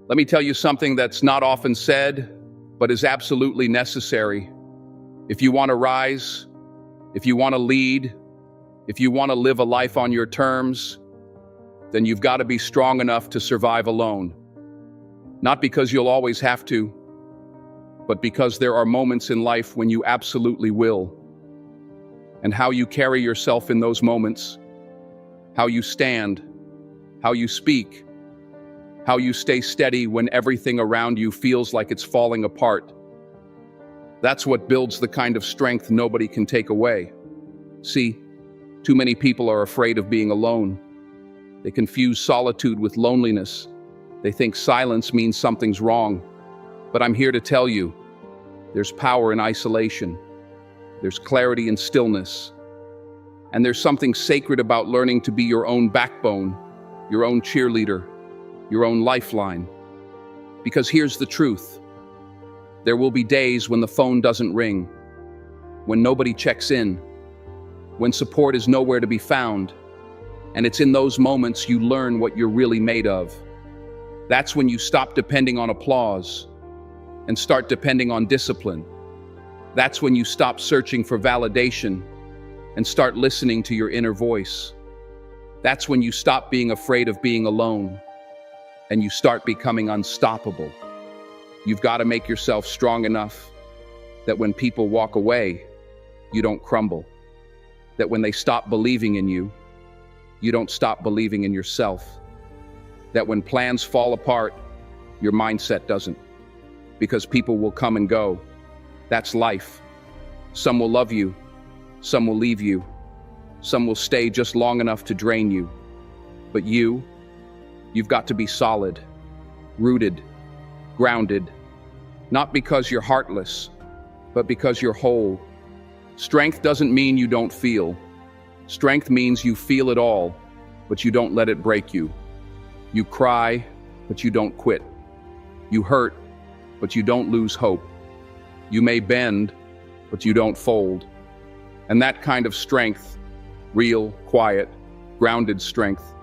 Let me tell you something that's not often said, but is absolutely necessary. If you want to rise, if you want to lead, if you want to live a life on your terms, then you've got to be strong enough to survive alone. Not because you'll always have to, but because there are moments in life when you absolutely will. And how you carry yourself in those moments, how you stand, how you speak, how you stay steady when everything around you feels like it's falling apart. That's what builds the kind of strength nobody can take away. See, too many people are afraid of being alone. They confuse solitude with loneliness. They think silence means something's wrong. But I'm here to tell you, there's power in isolation. There's clarity in stillness. And there's something sacred about learning to be your own backbone, your own cheerleader, your own lifeline. Because here's the truth. There will be days when the phone doesn't ring, when nobody checks in, when support is nowhere to be found. And it's in those moments you learn what you're really made of. That's when you stop depending on applause and start depending on discipline. That's when you stop searching for validation and start listening to your inner voice. That's when you stop being afraid of being alone and you start becoming unstoppable. You've got to make yourself strong enough that when people walk away, you don't crumble. That when they stop believing in you, you don't stop believing in yourself. That when plans fall apart, your mindset doesn't. Because people will come and go. That's life. Some will love you. Some will leave you. Some will stay just long enough to drain you. But you've got to be solid, rooted, grounded. Not because you're heartless, but because you're whole. Strength doesn't mean you don't feel. Strength means you feel it all, but you don't let it break you. You cry, but you don't quit. You hurt, but you don't lose hope. You may bend, but you don't fold. And that kind of strength, real, quiet, grounded strength,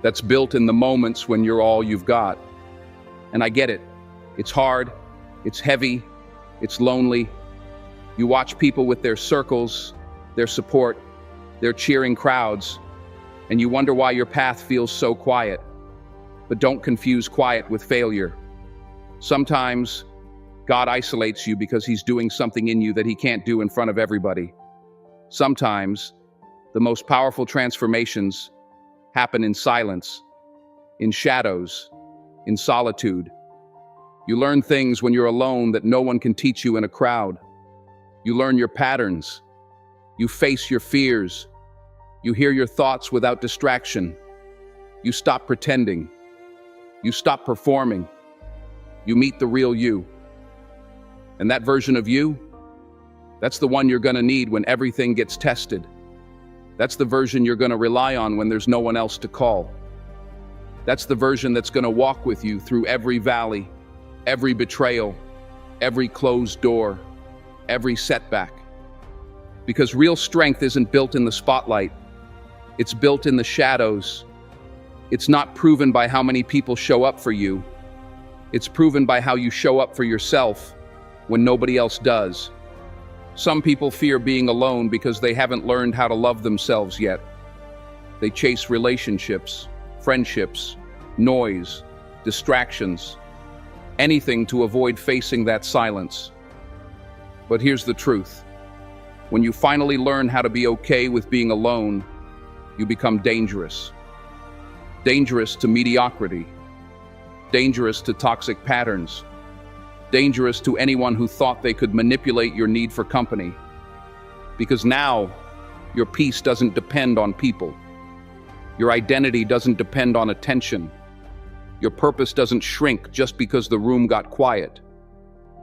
that's built in the moments when you're all you've got. And I get it. It's hard, it's heavy, it's lonely. You watch people with their circles, their support, their cheering crowds, and you wonder why your path feels so quiet. But don't confuse quiet with failure. Sometimes God isolates you because He's doing something in you that He can't do in front of everybody. Sometimes the most powerful transformations happen in silence, in shadows, in solitude. You learn things when you're alone that no one can teach you in a crowd. You learn your patterns. You face your fears. You hear your thoughts without distraction. You stop pretending. You stop performing. You meet the real you. And that version of you, that's the one you're going to need when everything gets tested. That's the version you're going to rely on when there's no one else to call. That's the version that's going to walk with you through every valley, every betrayal, every closed door, every setback. Because real strength isn't built in the spotlight. It's built in the shadows. It's not proven by how many people show up for you. It's proven by how you show up for yourself when nobody else does. Some people fear being alone because they haven't learned how to love themselves yet. They chase relationships, friendships, noise, distractions, anything to avoid facing that silence. But here's the truth. When you finally learn how to be okay with being alone, you become dangerous. Dangerous to mediocrity. Dangerous to toxic patterns. Dangerous to anyone who thought they could manipulate your need for company. Because now, your peace doesn't depend on people. Your identity doesn't depend on attention. Your purpose doesn't shrink just because the room got quiet.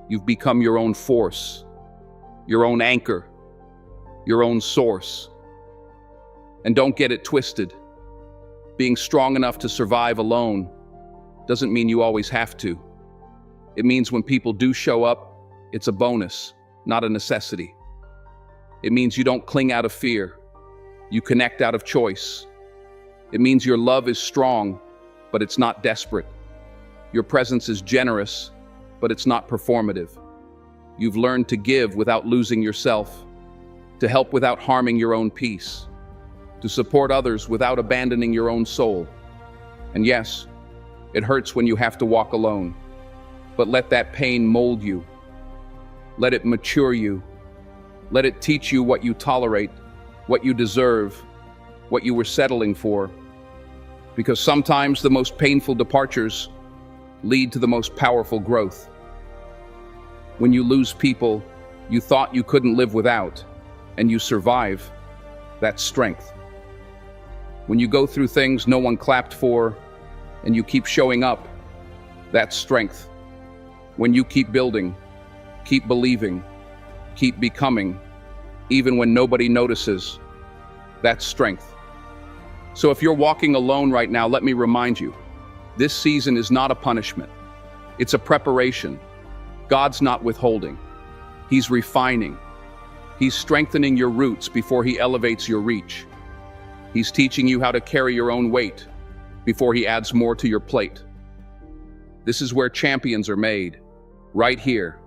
You've become your own force, your own anchor, your own source. And don't get it twisted. Being strong enough to survive alone doesn't mean you always have to. It means when people do show up, it's a bonus, not a necessity. It means you don't cling out of fear. You connect out of choice. It means your love is strong, but it's not desperate. Your presence is generous, but it's not performative. You've learned to give without losing yourself, to help without harming your own peace, to support others without abandoning your own soul. And yes, it hurts when you have to walk alone, but let that pain mold you. Let it mature you. Let it teach you what you tolerate, what you deserve, what you were settling for. Because sometimes the most painful departures lead to the most powerful growth. When you lose people you thought you couldn't live without, and you survive, that's strength. When you go through things no one clapped for, and you keep showing up, that's strength. When you keep building, keep believing, keep becoming, even when nobody notices, that's strength. So if you're walking alone right now, let me remind you, this season is not a punishment. It's a preparation. God's not withholding. He's refining. He's strengthening your roots before He elevates your reach. He's teaching you how to carry your own weight before He adds more to your plate. This is where champions are made, right here.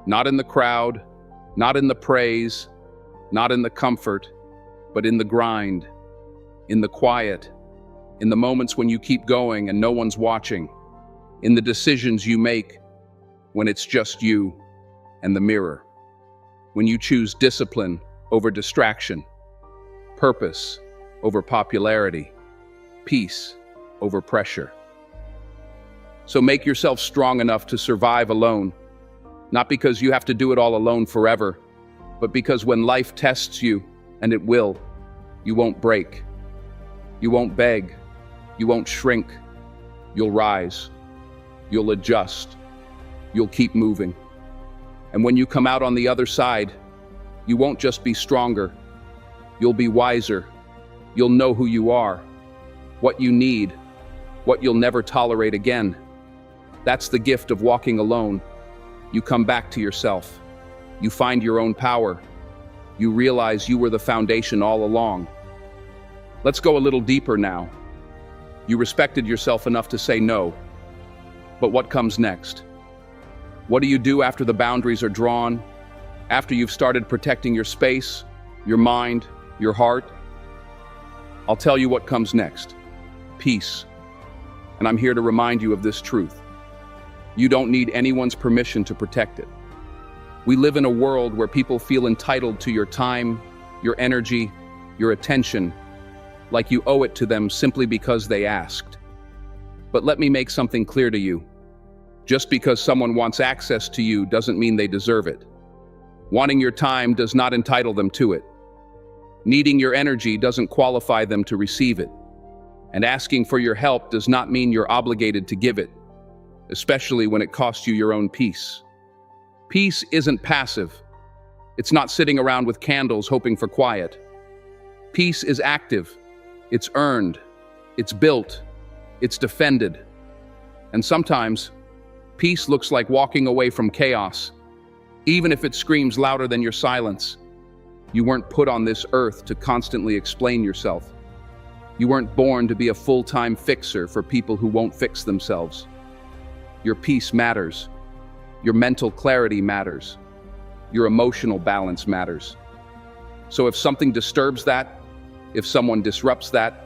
Not in the crowd, not in the praise, not in the comfort, but in the grind, in the quiet, in the moments when you keep going and no one's watching, in the decisions you make when it's just you and the mirror, when you choose discipline over distraction, purpose over popularity, peace over pressure. So make yourself strong enough to survive alone, not because you have to do it all alone forever, but because when life tests you, and it will, you won't break. You won't beg. You won't shrink. You'll rise. You'll adjust. You'll keep moving. And when you come out on the other side, you won't just be stronger. You'll be wiser. You'll know who you are, what you need, what you'll never tolerate again. That's the gift of walking alone. You come back to yourself. You find your own power. You realize you were the foundation all along. Let's go a little deeper now. You respected yourself enough to say no. But what comes next? What do you do after the boundaries are drawn? After you've started protecting your space, your mind, your heart? I'll tell you what comes next. Peace. And I'm here to remind you of this truth. You don't need anyone's permission to protect it. We live in a world where people feel entitled to your time, your energy, your attention, like you owe it to them simply because they asked. But let me make something clear to you. Just because someone wants access to you doesn't mean they deserve it. Wanting your time does not entitle them to it. Needing your energy doesn't qualify them to receive it. And asking for your help does not mean you're obligated to give it, especially when it costs you your own peace. Peace isn't passive. It's not sitting around with candles hoping for quiet. Peace is active. It's earned. It's built. It's defended. And sometimes, peace looks like walking away from chaos, even if it screams louder than your silence. You weren't put on this earth to constantly explain yourself. You weren't born to be a full-time fixer for people who won't fix themselves. Your peace matters. Your mental clarity matters. Your emotional balance matters. So if something disturbs that, if someone disrupts that,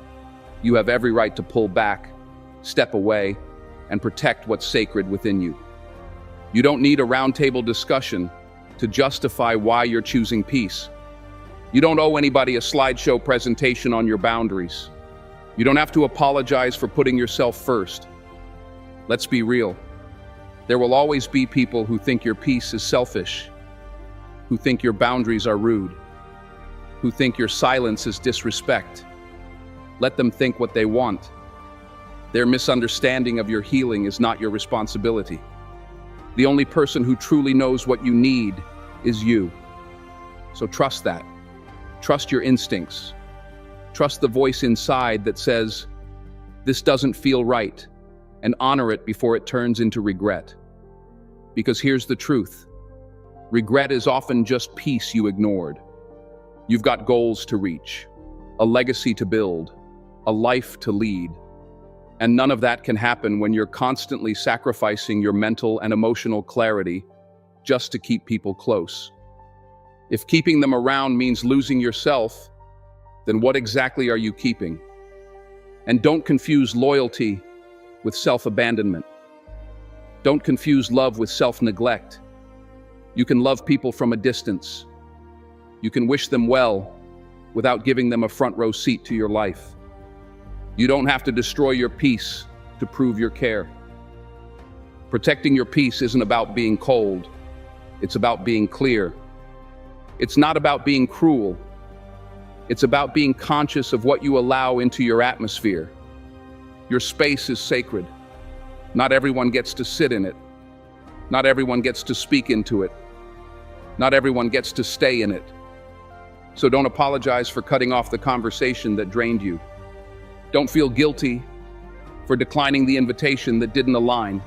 you have every right to pull back, step away, and protect what's sacred within you. You don't need a roundtable discussion to justify why you're choosing peace. You don't owe anybody a slideshow presentation on your boundaries. You don't have to apologize for putting yourself first. Let's be real. There will always be people who think your peace is selfish, who think your boundaries are rude, who think your silence is disrespect. Let them think what they want. Their misunderstanding of your healing is not your responsibility. The only person who truly knows what you need is you. So trust that. Trust your instincts. Trust the voice inside that says, "This doesn't feel right," and honor it before it turns into regret. Because here's the truth. Regret is often just peace you ignored. You've got goals to reach, a legacy to build, a life to lead. And none of that can happen when you're constantly sacrificing your mental and emotional clarity just to keep people close. If keeping them around means losing yourself, then what exactly are you keeping? And don't confuse loyalty with self-abandonment. Don't confuse love with self-neglect. You can love people from a distance. You can wish them well without giving them a front row seat to your life. You don't have to destroy your peace to prove your care. Protecting your peace isn't about being cold. It's about being clear. It's not about being cruel. It's about being conscious of what you allow into your atmosphere. Your space is sacred. Not everyone gets to sit in it. Not everyone gets to speak into it. Not everyone gets to stay in it. So don't apologize for cutting off the conversation that drained you. Don't feel guilty for declining the invitation that didn't align.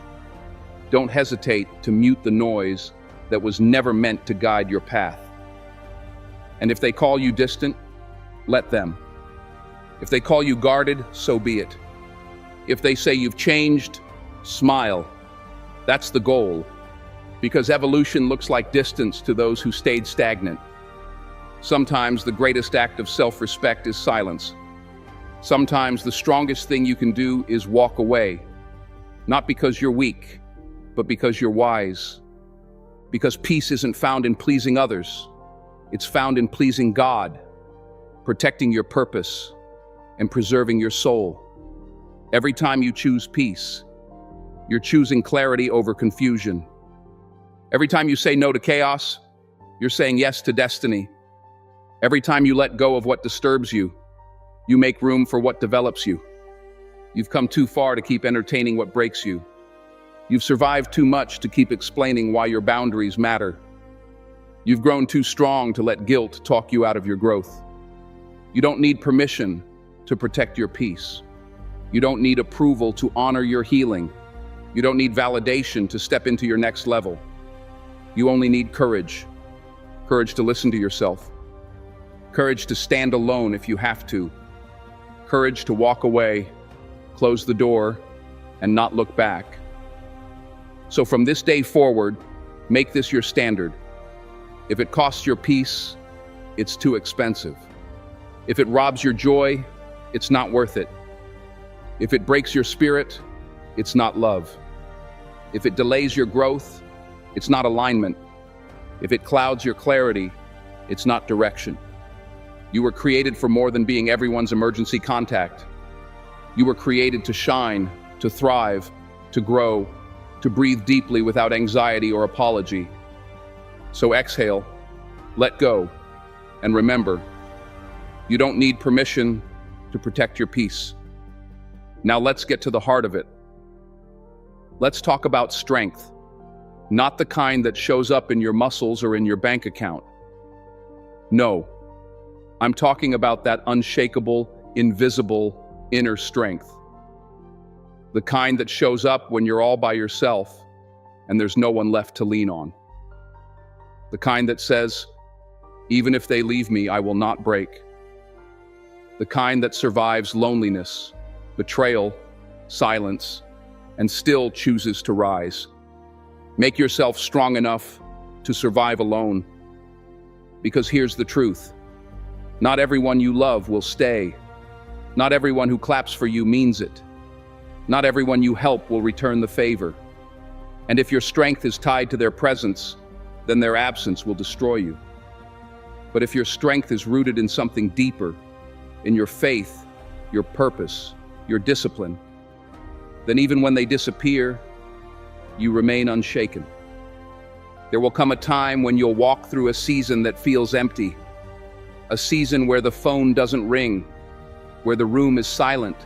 Don't hesitate to mute the noise that was never meant to guide your path. And if they call you distant, let them. If they call you guarded, so be it. If they say you've changed, smile. That's the goal, because evolution looks like distance to those who stayed stagnant. Sometimes the greatest act of self-respect is silence. Sometimes the strongest thing you can do is walk away, not because you're weak, but because you're wise. Because peace isn't found in pleasing others. It's found in pleasing God, protecting your purpose, and preserving your soul. Every time you choose peace, you're choosing clarity over confusion. Every time you say no to chaos, you're saying yes to destiny. Every time you let go of what disturbs you, you make room for what develops you. You've come too far to keep entertaining what breaks you. You've survived too much to keep explaining why your boundaries matter. You've grown too strong to let guilt talk you out of your growth. You don't need permission to protect your peace. You don't need approval to honor your healing. You don't need validation to step into your next level. You only need courage. Courage to listen to yourself. Courage to stand alone if you have to. Courage to walk away, close the door, and not look back. So from this day forward, make this your standard. If it costs your peace, it's too expensive. If it robs your joy, it's not worth it. If it breaks your spirit, it's not love. If it delays your growth, it's not alignment. If it clouds your clarity, it's not direction. You were created for more than being everyone's emergency contact. You were created to shine, to thrive, to grow, to breathe deeply without anxiety or apology. So exhale, let go, and remember, you don't need permission to protect your peace. Now let's get to the heart of it. Let's talk about strength, not the kind that shows up in your muscles or in your bank account. No, I'm talking about that unshakable, invisible, inner strength. The kind that shows up when you're all by yourself and there's no one left to lean on. The kind that says, even if they leave me, I will not break. The kind that survives loneliness, betrayal, silence, and still chooses to rise. Make yourself strong enough to survive alone. Because here's the truth. Not everyone you love will stay. Not everyone who claps for you means it. Not everyone you help will return the favor. And if your strength is tied to their presence, then their absence will destroy you. But if your strength is rooted in something deeper, in your faith, your purpose, your discipline, then even when they disappear, you remain unshaken. There will come a time when you'll walk through a season that feels empty, a season where the phone doesn't ring, where the room is silent,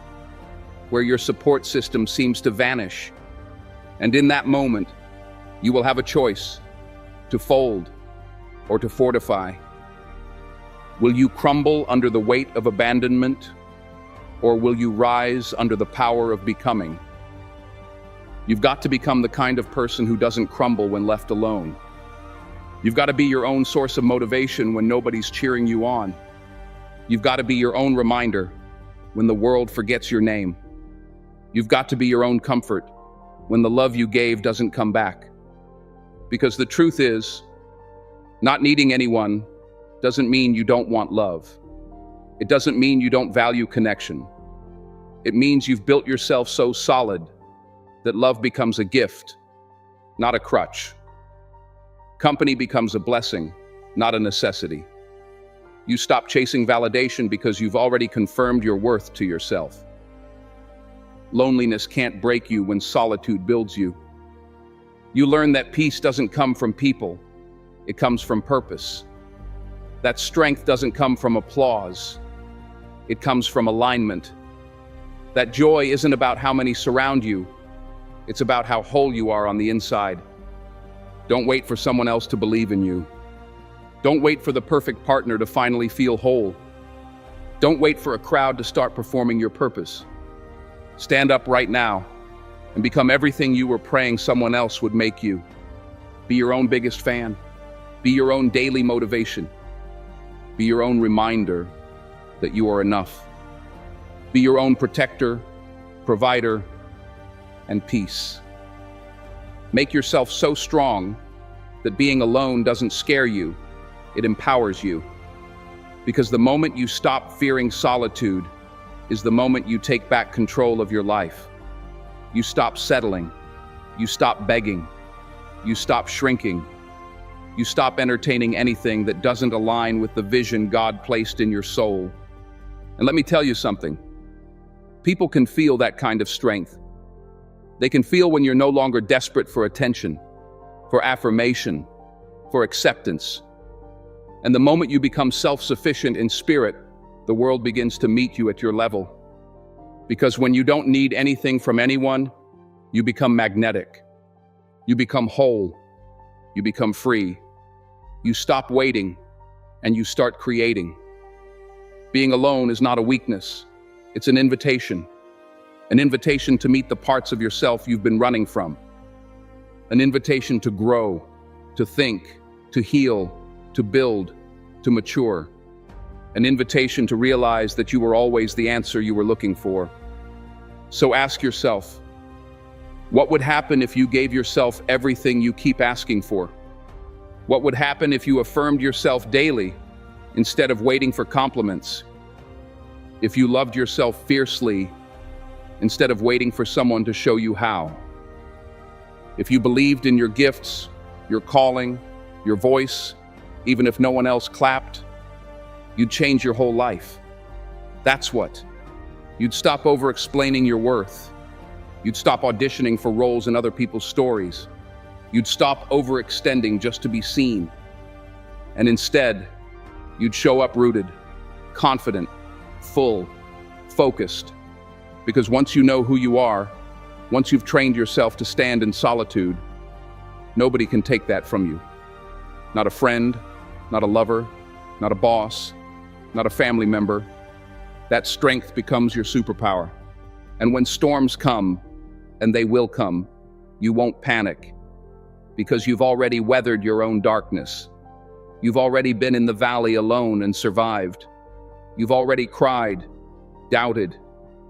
where your support system seems to vanish. And in that moment, you will have a choice to fold or to fortify. Will you crumble under the weight of abandonment, or will you rise under the power of becoming? You've got to become the kind of person who doesn't crumble when left alone. You've got to be your own source of motivation when nobody's cheering you on. You've got to be your own reminder when the world forgets your name. You've got to be your own comfort when the love you gave doesn't come back. Because the truth is, not needing anyone doesn't mean you don't want love. It doesn't mean you don't value connection. It means you've built yourself so solid that love becomes a gift, not a crutch. Company becomes a blessing, not a necessity. You stop chasing validation because you've already confirmed your worth to yourself. Loneliness can't break you when solitude builds you. You learn that peace doesn't come from people, it comes from purpose. That strength doesn't come from applause, it comes from alignment. That joy isn't about how many surround you, it's about how whole you are on the inside. Don't wait for someone else to believe in you. Don't wait for the perfect partner to finally feel whole. Don't wait for a crowd to start performing your purpose. Stand up right now and become everything you were praying someone else would make you. Be your own biggest fan. Be your own daily motivation. Be your own reminder that you are enough. Be your own protector, provider, and peace. Make yourself so strong that being alone doesn't scare you, it empowers you. Because the moment you stop fearing solitude is the moment you take back control of your life. You stop settling. You stop begging. You stop shrinking. You stop entertaining anything that doesn't align with the vision God placed in your soul. And let me tell you something. People can feel that kind of strength. They can feel when you're no longer desperate for attention, for affirmation, for acceptance. And the moment you become self-sufficient in spirit, the world begins to meet you at your level. Because when you don't need anything from anyone, you become magnetic. You become whole. You become free. You stop waiting, and you start creating. Being alone is not a weakness. It's an invitation. An invitation to meet the parts of yourself you've been running from. An invitation to grow, to think, to heal, to build, to mature. An invitation to realize that you were always the answer you were looking for. So ask yourself, what would happen if you gave yourself everything you keep asking for? What would happen if you affirmed yourself daily instead of waiting for compliments? If you loved yourself fiercely instead of waiting for someone to show you how? If you believed in your gifts, your calling, your voice, even if no one else clapped, you'd change your whole life. That's what. You'd stop over-explaining your worth. You'd stop auditioning for roles in other people's stories. You'd stop overextending just to be seen. And instead, you'd show up rooted, confident, full, focused. Because once you know who you are, once you've trained yourself to stand in solitude, nobody can take that from you. Not a friend, not a lover, not a boss, not a family member. That strength becomes your superpower. And when storms come, and they will come, you won't panic, because you've already weathered your own darkness. You've already been in the valley alone and survived. You've already cried, doubted,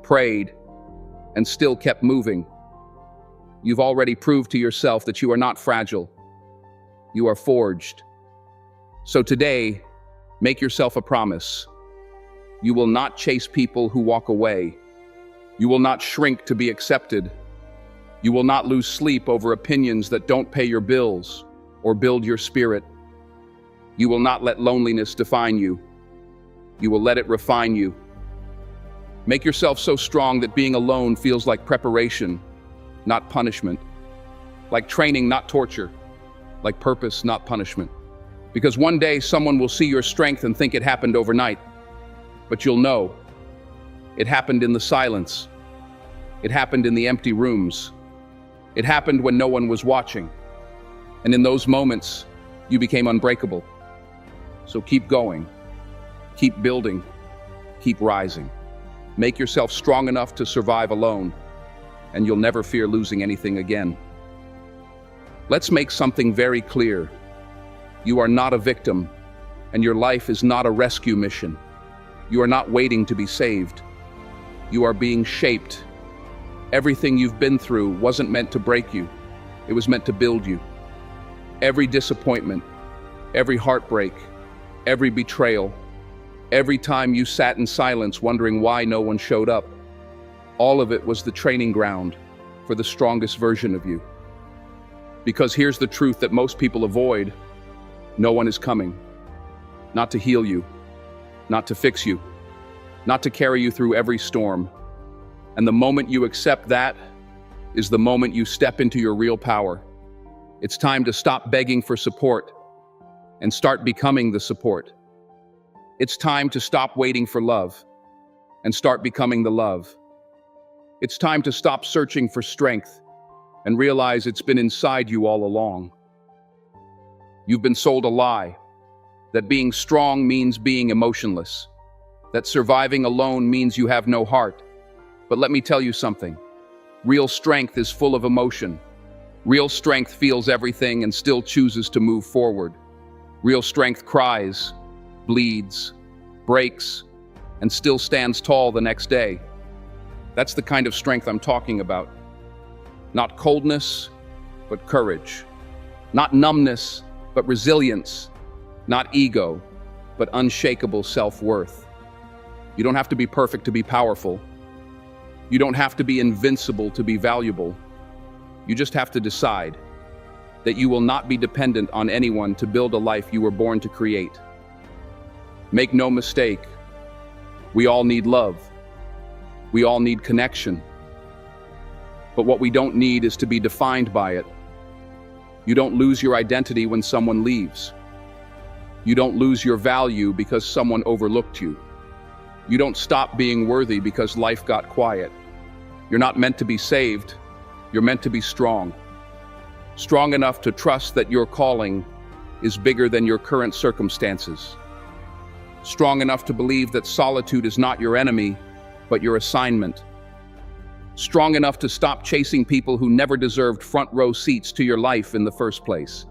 prayed, and still kept moving. You've already proved to yourself that you are not fragile. You are forged. So today, make yourself a promise. You will not chase people who walk away. You will not shrink to be accepted. You will not lose sleep over opinions that don't pay your bills or build your spirit. You will not let loneliness define you. You will let it refine you. Make yourself so strong that being alone feels like preparation, not punishment. Like training, not torture. Like purpose, not punishment. Because one day someone will see your strength and think it happened overnight. But you'll know. It happened in the silence. It happened in the empty rooms. It happened when no one was watching. And in those moments, you became unbreakable. So keep going. Keep building. Keep rising. Make yourself strong enough to survive alone, and you'll never fear losing anything again. Let's make something very clear. You are not a victim, and your life is not a rescue mission. You are not waiting to be saved. You are being shaped. Everything you've been through wasn't meant to break you. It was meant to build you. Every disappointment, every heartbreak, every betrayal, every time you sat in silence wondering why no one showed up, all of it was the training ground for the strongest version of you. Because here's the truth that most people avoid: no one is coming. Not to heal you, not to fix you, not to carry you through every storm. And the moment you accept that is the moment you step into your real power. It's time to stop begging for support and start becoming the support. It's time to stop waiting for love and start becoming the love. It's time to stop searching for strength and realize it's been inside you all along. You've been sold a lie, that being strong means being emotionless, that surviving alone means you have no heart. But let me tell you something. Real strength is full of emotion. Real strength feels everything and still chooses to move forward. Real strength cries, bleeds, breaks, and still stands tall the next day. That's the kind of strength I'm talking about. Not coldness, but courage. Not numbness, but resilience. Not ego, but unshakable self-worth. You don't have to be perfect to be powerful. You don't have to be invincible to be valuable. You just have to decide that you will not be dependent on anyone to build a life you were born to create. Make no mistake, we all need love. We all need connection. But what we don't need is to be defined by it. You don't lose your identity when someone leaves. You don't lose your value because someone overlooked you. You don't stop being worthy because life got quiet. You're not meant to be saved. You're meant to be strong. Strong enough to trust that your calling is bigger than your current circumstances. Strong enough to believe that solitude is not your enemy, but your assignment. Strong enough to stop chasing people who never deserved front row seats to your life in the first place.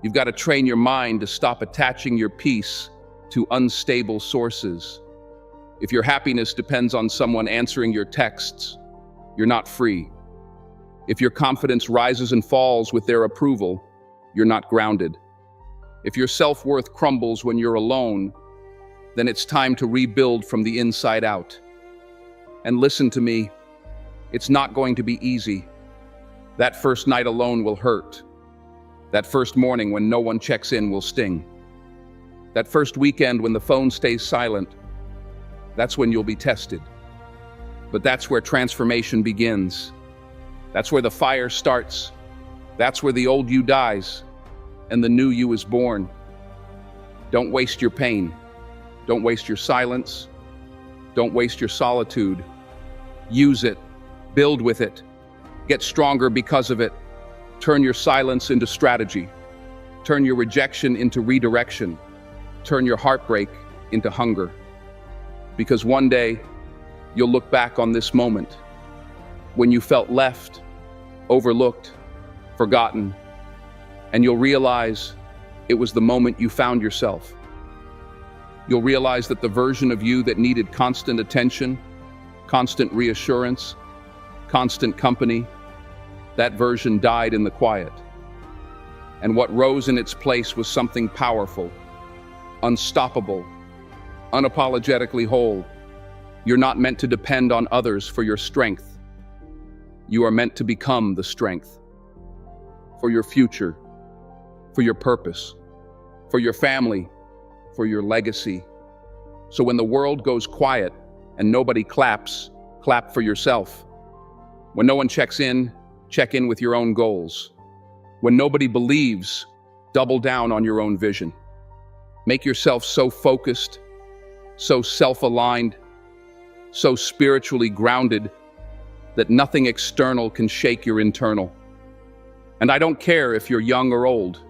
You've got to train your mind to stop attaching your peace to unstable sources. If your happiness depends on someone answering your texts, you're not free. If your confidence rises and falls with their approval, you're not grounded. If your self-worth crumbles when you're alone, then it's time to rebuild from the inside out. And listen to me, it's not going to be easy. That first night alone will hurt. That first morning when no one checks in will sting. That first weekend when the phone stays silent, that's when you'll be tested. But that's where transformation begins. That's where the fire starts. That's where the old you dies and the new you is born. Don't waste your pain. Don't waste your silence. Don't waste your solitude. Use it. Build with it. Get stronger because of it. Turn your silence into strategy. Turn your rejection into redirection. Turn your heartbreak into hunger. Because one day, you'll look back on this moment when you felt left, overlooked, forgotten, and you'll realize it was the moment you found yourself. You'll realize that the version of you that needed constant attention, constant reassurance, constant company, that version died in the quiet. And what rose in its place was something powerful, unstoppable, unapologetically whole. You're not meant to depend on others for your strength. You are meant to become the strength for your future, for your purpose, for your family, for your legacy. So when the world goes quiet and nobody claps, clap for yourself. When no one checks in, check in with your own goals. When nobody believes, double down on your own vision. Make yourself so focused, so self-aligned, so spiritually grounded that nothing external can shake your internal. And I don't care if you're young or old,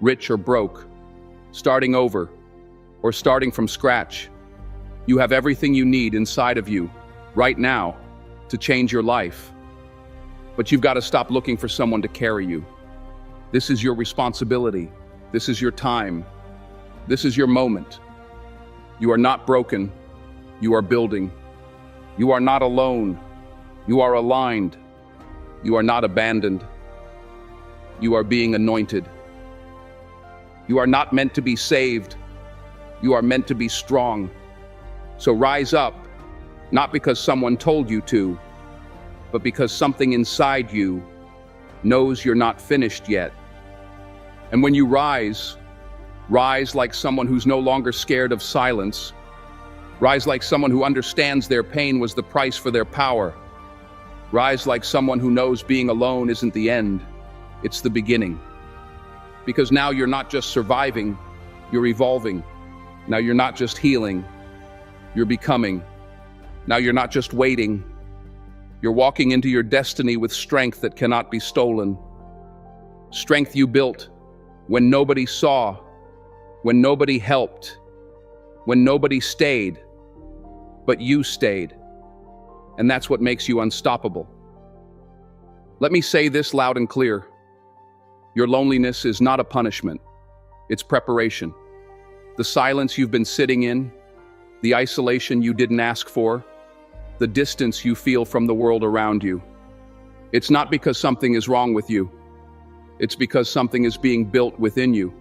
rich or broke, starting over, or starting from scratch. You have everything you need inside of you, right now, to change your life. But you've got to stop looking for someone to carry you. This is your responsibility. This is your time. This is your moment. You are not broken. You are building. You are not alone. You are aligned. You are not abandoned. You are being anointed. You are not meant to be saved. You are meant to be strong. So rise up, not because someone told you to, but because something inside you knows you're not finished yet. And when you rise like someone who's no longer scared of silence. Rise like someone who understands their pain was the price for their power. Rise like someone who knows being alone isn't the end, it's the beginning. Because now you're not just surviving, you're evolving. Now you're not just healing, you're becoming. Now you're not just waiting, you're walking into your destiny with strength that cannot be stolen. Strength you built when nobody saw, when nobody helped, when nobody stayed, but you stayed. And that's what makes you unstoppable. Let me say this loud and clear. Your loneliness is not a punishment, it's preparation. The silence you've been sitting in, the isolation you didn't ask for, the distance you feel from the world around you. It's not because something is wrong with you. It's because something is being built within you.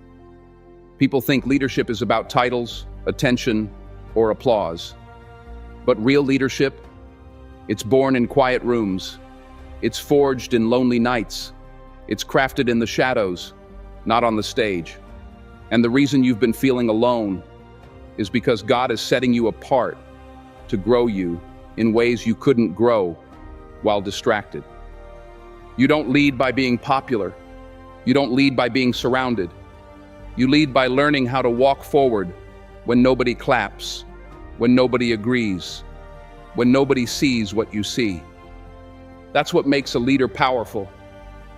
People think leadership is about titles, attention, or applause. But real leadership, it's born in quiet rooms. It's forged in lonely nights. It's crafted in the shadows, not on the stage. And the reason you've been feeling alone is because God is setting you apart to grow you in ways you couldn't grow while distracted. You don't lead by being popular. You don't lead by being surrounded. You lead by learning how to walk forward when nobody claps, when nobody agrees, when nobody sees what you see. That's what makes a leader powerful.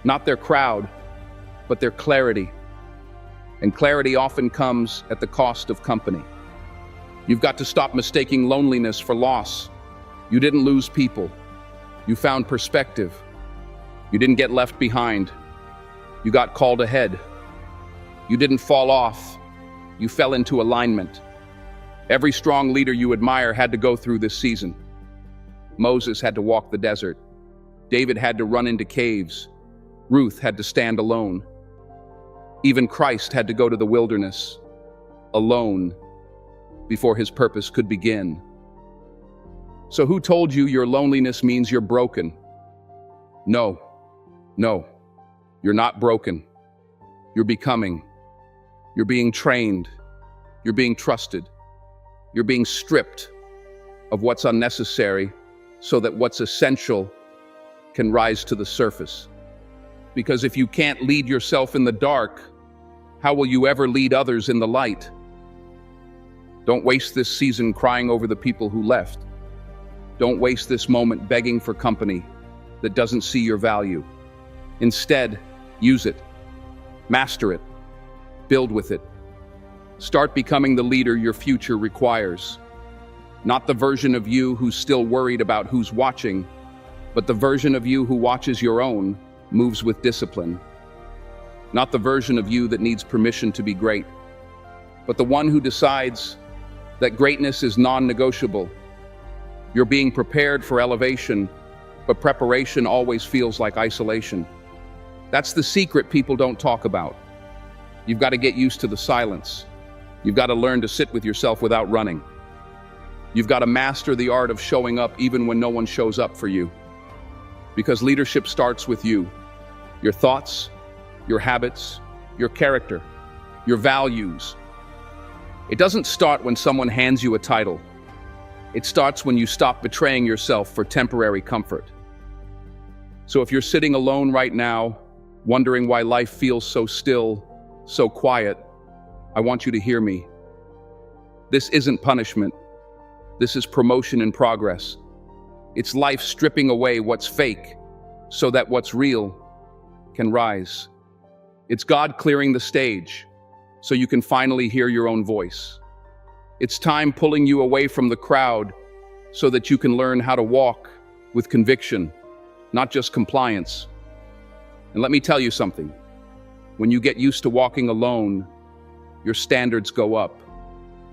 Not their crowd, but their clarity. And clarity often comes at the cost of company. You've got to stop mistaking loneliness for loss. You didn't lose people. You found perspective. You didn't get left behind. You got called ahead. You didn't fall off. You fell into alignment. Every strong leader you admire had to go through this season. Moses had to walk the desert. David had to run into caves. Ruth had to stand alone. Even Christ had to go to the wilderness, alone, before his purpose could begin. So who told you your loneliness means you're broken? No, you're not broken. You're becoming. You're being trained. You're being trusted. You're being stripped of what's unnecessary so that what's essential can rise to the surface. Because if you can't lead yourself in the dark, how will you ever lead others in the light? Don't waste this season crying over the people who left. Don't waste this moment begging for company that doesn't see your value. Instead, use it, master it, build with it. Start becoming the leader your future requires. Not the version of you who's still worried about who's watching, but the version of you who watches your own, moves with discipline. Not the version of you that needs permission to be great, but the one who decides that greatness is non-negotiable. You're being prepared for elevation, but preparation always feels like isolation. That's the secret people don't talk about. You've got to get used to the silence. You've got to learn to sit with yourself without running. You've got to master the art of showing up even when no one shows up for you. Because leadership starts with you. Your thoughts, your habits, your character, your values. It doesn't start when someone hands you a title. It starts when you stop betraying yourself for temporary comfort. So if you're sitting alone right now, wondering why life feels so still, so quiet, I want you to hear me. This isn't punishment. This is promotion in progress. It's life stripping away what's fake so that what's real can rise. It's God clearing the stage so you can finally hear your own voice. It's time pulling you away from the crowd so that you can learn how to walk with conviction, not just compliance. And let me tell you something. When you get used to walking alone, your standards go up.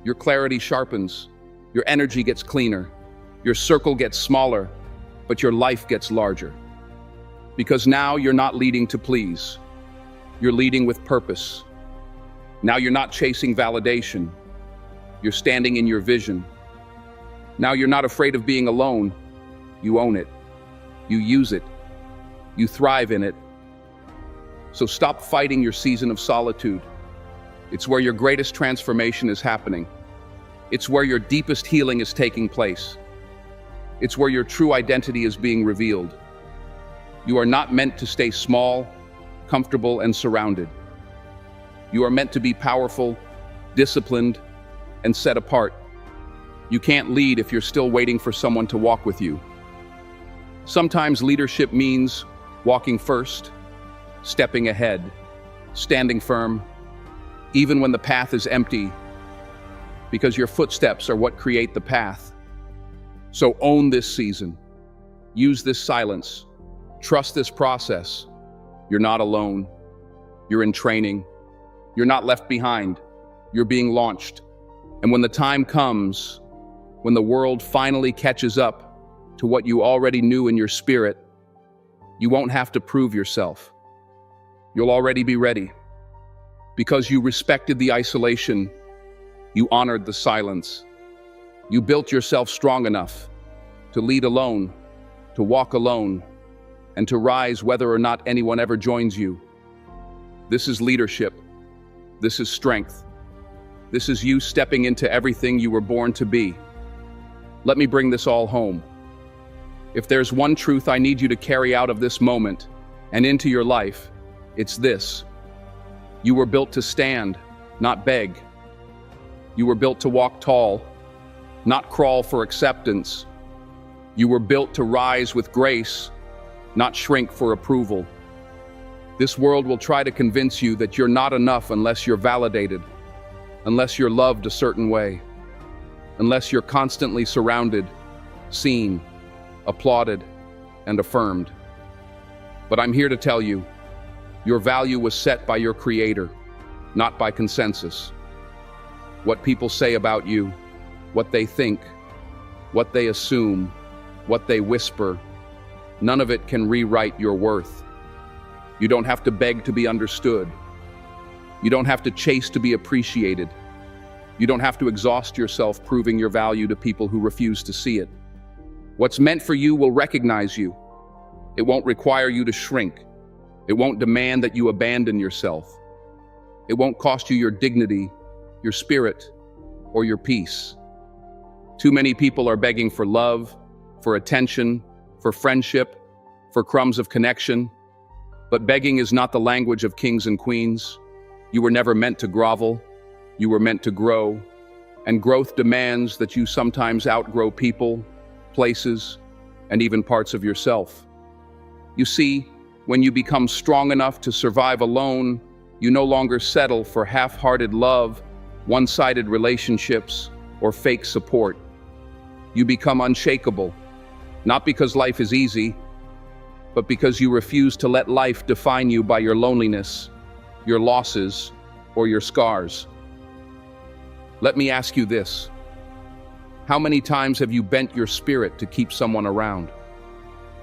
Your clarity sharpens. Your energy gets cleaner. Your circle gets smaller. but your life gets larger. Because now you're not leading to please. You're leading with purpose. Now you're not chasing validation. You're standing in your vision. Now you're not afraid of being alone. You own it. You use it. You thrive in it. So stop fighting your season of solitude. It's where your greatest transformation is happening. It's where your deepest healing is taking place. It's where your true identity is being revealed. You are not meant to stay small, comfortable, and surrounded. You are meant to be powerful, disciplined, and set apart. You can't lead if you're still waiting for someone to walk with you. Sometimes leadership means walking first, stepping ahead, standing firm, even when the path is empty, because your footsteps are what create the path. So own this season. Use this silence. Trust this process. You're not alone. You're in training. You're not left behind. You're being launched. And when the time comes, when the world finally catches up to what you already knew in your spirit, you won't have to prove yourself. You'll already be ready. Because you respected the isolation, you honored the silence. You built yourself strong enough to lead alone, to walk alone, and to rise whether or not anyone ever joins you. This is leadership. This is strength. This is you stepping into everything you were born to be. Let me bring this all home. If there's one truth I need you to carry out of this moment and into your life, it's this. You were built to stand, not beg. You were built to walk tall, not crawl for acceptance. You were built to rise with grace, not shrink for approval. This world will try to convince you that you're not enough unless you're validated, unless you're loved a certain way, unless you're constantly surrounded, seen, applauded, and affirmed. But I'm here to tell you, your value was set by your Creator, not by consensus. What people say about you, what they think, what they assume, what they whisper, none of it can rewrite your worth. You don't have to beg to be understood. You don't have to chase to be appreciated. You don't have to exhaust yourself proving your value to people who refuse to see it. What's meant for you will recognize you. It won't require you to shrink. It won't demand that you abandon yourself. It won't cost you your dignity, your spirit, or your peace. Too many people are begging for love, for attention, for friendship, for crumbs of connection. But begging is not the language of kings and queens. You were never meant to grovel. You were meant to grow. And growth demands that you sometimes outgrow people, places, and even parts of yourself. You see, when you become strong enough to survive alone, you no longer settle for half-hearted love, one-sided relationships, or fake support. You become unshakable, not because life is easy, but because you refuse to let life define you by your loneliness, your losses, or your scars. Let me ask you this. How many times have you bent your spirit to keep someone around?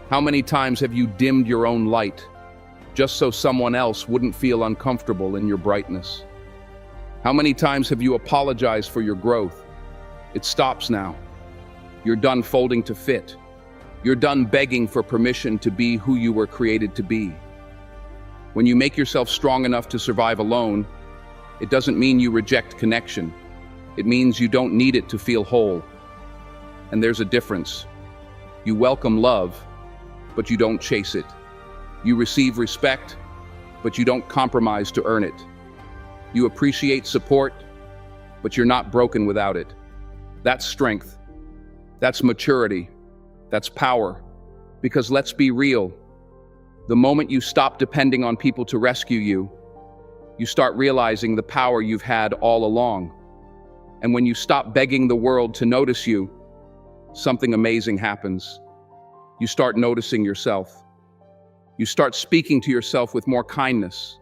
How many times have you dimmed your own light just so someone else wouldn't feel uncomfortable in your brightness? How many times have you apologized for your growth? It stops now. You're done folding to fit. You're done begging for permission to be who you were created to be. When you make yourself strong enough to survive alone, it doesn't mean you reject connection. It means you don't need it to feel whole. And there's a difference. You welcome love, but you don't chase it. You receive respect, but you don't compromise to earn it. You appreciate support, but you're not broken without it. That's strength. That's maturity. That's power. Because let's be real, the moment you stop depending on people to rescue you, you start realizing the power you've had all along. And when you stop begging the world to notice you, something amazing happens. You start noticing yourself. You start speaking to yourself with more kindness.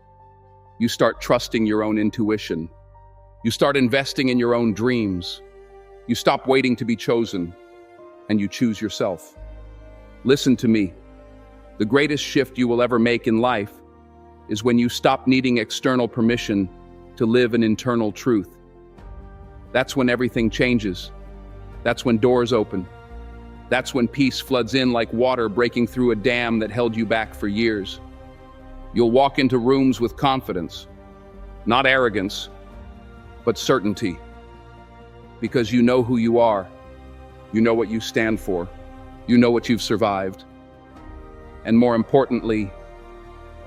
You start trusting your own intuition. You start investing in your own dreams. You stop waiting to be chosen, and you choose yourself. Listen to me. The greatest shift you will ever make in life is when you stop needing external permission to live an internal truth. That's when everything changes. That's when doors open. That's when peace floods in like water breaking through a dam that held you back for years. You'll walk into rooms with confidence, not arrogance, but certainty. Because you know who you are. You know what you stand for. You know what you've survived. And more importantly,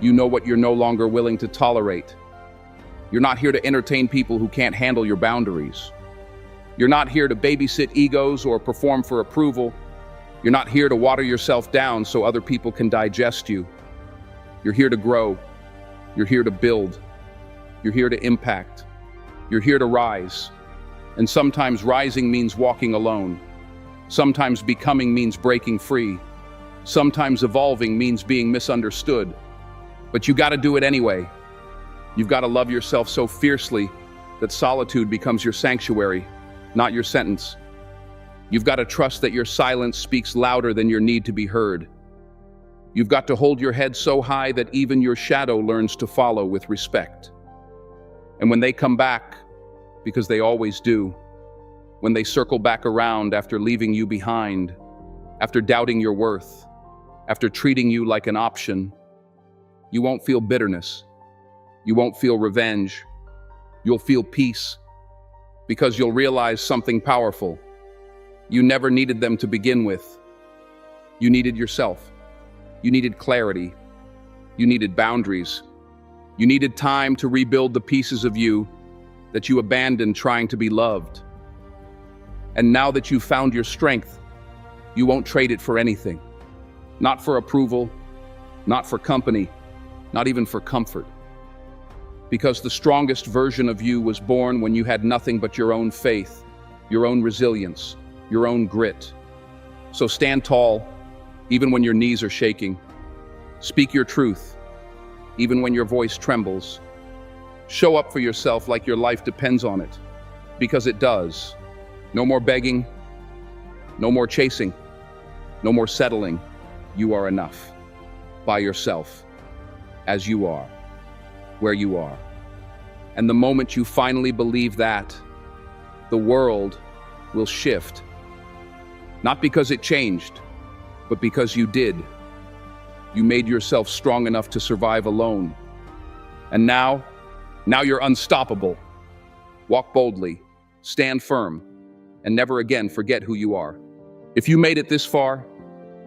you know what you're no longer willing to tolerate. You're not here to entertain people who can't handle your boundaries. You're not here to babysit egos or perform for approval. You're not here to water yourself down so other people can digest you. You're here to grow. You're here to build. You're here to impact. You're here to rise. And sometimes rising means walking alone. Sometimes becoming means breaking free. Sometimes evolving means being misunderstood. But you gotta do it anyway. You've gotta love yourself so fiercely that solitude becomes your sanctuary, not your sentence. You've got to trust that your silence speaks louder than your need to be heard. You've got to hold your head so high that even your shadow learns to follow with respect. And when they come back, because they always do, when they circle back around after leaving you behind, after doubting your worth, after treating you like an option, you won't feel bitterness. You won't feel revenge. You'll feel peace, because you'll realize something powerful. You never needed them to begin with. You needed yourself. You needed clarity. You needed boundaries. You needed time to rebuild the pieces of you that you abandoned trying to be loved. And now that you've found your strength, you won't trade it for anything. Not for approval, not for company, not even for comfort. Because the strongest version of you was born when you had nothing but your own faith, your own resilience, your own grit. So stand tall, even when your knees are shaking. Speak your truth, even when your voice trembles. Show up for yourself like your life depends on it, because it does. No more begging, no more chasing, no more settling. You are enough, by yourself, as you are, where you are. And the moment you finally believe that, the world will shift. Not because it changed, but because you did. You made yourself strong enough to survive alone. And now you're unstoppable. Walk boldly, stand firm, and never again forget who you are. If you made it this far,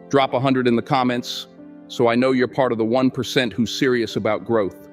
drop 100 in the comments, so I know you're part of the 1% who's serious about growth.